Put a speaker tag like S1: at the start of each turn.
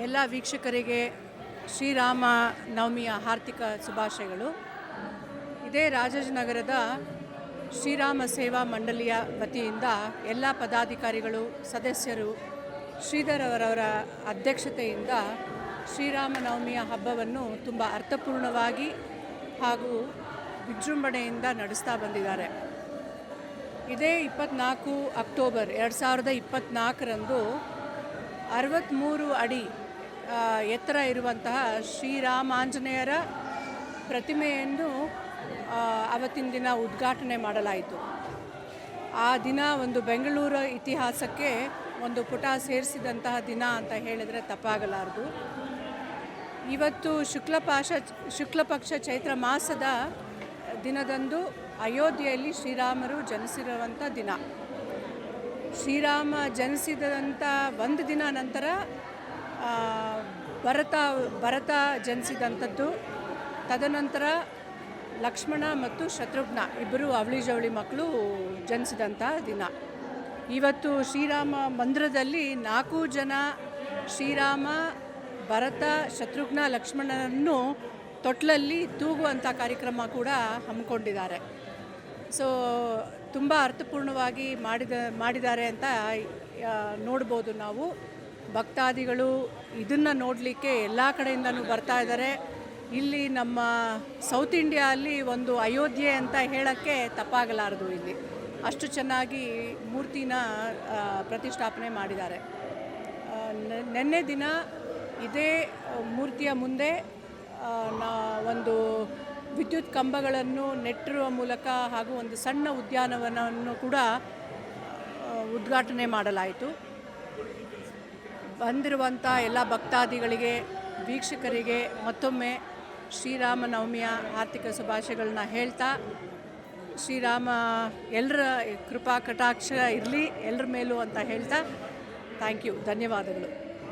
S1: ಎಲ್ಲ ವೀಕ್ಷಕರಿಗೆ ಶ್ರೀರಾಮ ನವಮಿಯ ಹಾರ್ದಿಕ ಶುಭಾಶಯಗಳು. ಇದೇ ರಾಜಾಜಿನಗರದ ಶ್ರೀರಾಮ ಸೇವಾ ಮಂಡಳಿಯ ವತಿಯಿಂದ ಎಲ್ಲ ಪದಾಧಿಕಾರಿಗಳು, ಸದಸ್ಯರು, ಶ್ರೀಧರ್ ಅವರವರ ಅಧ್ಯಕ್ಷತೆಯಿಂದ ಶ್ರೀರಾಮ ನವಮಿಯ ಹಬ್ಬವನ್ನು ತುಂಬ ಅರ್ಥಪೂರ್ಣವಾಗಿ ಹಾಗೂ ವಿಜೃಂಭಣೆಯಿಂದ ನಡೆಸ್ತಾ ಬಂದಿದ್ದಾರೆ. ಇದೇ 24 ಅಕ್ಟೋಬರ್ 2024ರಂದು 63 ಅಡಿ ಎತ್ತರ ಇರುವಂತಹ ಶ್ರೀರಾಮಾಂಜನೇಯರ ಪ್ರತಿಮೆಯನ್ನು ಅವತ್ತಿನ ದಿನ ಉದ್ಘಾಟನೆ ಮಾಡಲಾಯಿತು. ಆ ದಿನ ಒಂದು ಬೆಂಗಳೂರು ಇತಿಹಾಸಕ್ಕೆ ಒಂದು ಪುಟ ಸೇರಿಸಿದಂತಹ ದಿನ ಅಂತ ಹೇಳಿದರೆ ತಪ್ಪಾಗಲಾರದು. ಇವತ್ತು ಶುಕ್ಲಪಕ್ಷ ಚೈತ್ರ ಮಾಸದ ದಿನದಂದು ಅಯೋಧ್ಯೆಯಲ್ಲಿ ಶ್ರೀರಾಮರು ಜನಿಸಿರುವಂಥ ದಿನ. ಶ್ರೀರಾಮ ಜನಿಸಿದಂಥ ಒಂದು ದಿನ ನಂತರ ಭರತ ಜನಿಸಿದಂಥದ್ದು. ತದನಂತರ ಲಕ್ಷ್ಮಣ ಮತ್ತು ಶತ್ರುಘ್ನ ಇಬ್ಬರು ಅವಳಿ ಜವಳಿ ಮಕ್ಕಳು ಜನಿಸಿದಂಥ ದಿನ. ಇವತ್ತು ಶ್ರೀರಾಮ ಮಂದಿರದಲ್ಲಿ 4 ಜನ ಶ್ರೀರಾಮ, ಭರತ, ಶತ್ರುಘ್ನ, ಲಕ್ಷ್ಮಣನನ್ನು ತೊಟ್ಲಲ್ಲಿ ತೂಗುವಂಥ ಕಾರ್ಯಕ್ರಮ ಕೂಡ ಹಮ್ಮಿಕೊಂಡಿದ್ದಾರೆ. ಸೊ ತುಂಬ ಅರ್ಥಪೂರ್ಣವಾಗಿ ಮಾಡಿದ್ದಾರೆ ಅಂತ ನೋಡ್ಬೋದು ನಾವು. ಭಕ್ತಾದಿಗಳು ಇದನ್ನು ನೋಡಲಿಕ್ಕೆ ಎಲ್ಲ ಕಡೆಯಿಂದನೂ ಬರ್ತಾ ಇದ್ದಾರೆ. ಇಲ್ಲಿ ನಮ್ಮ ಸೌತ್ ಇಂಡಿಯಾ ಅಲ್ಲಿ ಒಂದು ಅಯೋಧ್ಯೆ ಅಂತ ಹೇಳೋಕ್ಕೆ ತಪ್ಪಾಗಲಾರದು. ಇಲ್ಲಿ ಅಷ್ಟು ಚೆನ್ನಾಗಿ ಮೂರ್ತಿನ ಪ್ರತಿಷ್ಠಾಪನೆ ಮಾಡಿದ್ದಾರೆ. ನಿನ್ನೆ ದಿನ ಇದೇ ಮೂರ್ತಿಯ ಮುಂದೆ ಒಂದು ವಿದ್ಯುತ್ ಕಂಬಗಳನ್ನು ನೆಟ್ಟಿರುವ ಮೂಲಕ ಹಾಗೂ ಒಂದು ಸಣ್ಣ ಉದ್ಯಾನವನವನ್ನು ಕೂಡ ಉದ್ಘಾಟನೆ ಮಾಡಲಾಯಿತು. ಬಂದಿರುವಂಥ ಎಲ್ಲ ಭಕ್ತಾದಿಗಳಿಗೆ, ವೀಕ್ಷಕರಿಗೆ ಮತ್ತೊಮ್ಮೆ ಶ್ರೀರಾಮ ನವಮಿಯ ಆರ್ಥಿಕ ಶುಭಾಶಯಗಳನ್ನ ಹೇಳ್ತಾ, ಶ್ರೀರಾಮ ಎಲ್ಲರ ಕೃಪಾ ಕಟಾಕ್ಷ ಇರಲಿ ಎಲ್ಲರ ಮೇಲೂ ಅಂತ ಹೇಳ್ತಾ ಥ್ಯಾಂಕ್ ಯು, ಧನ್ಯವಾದಗಳು.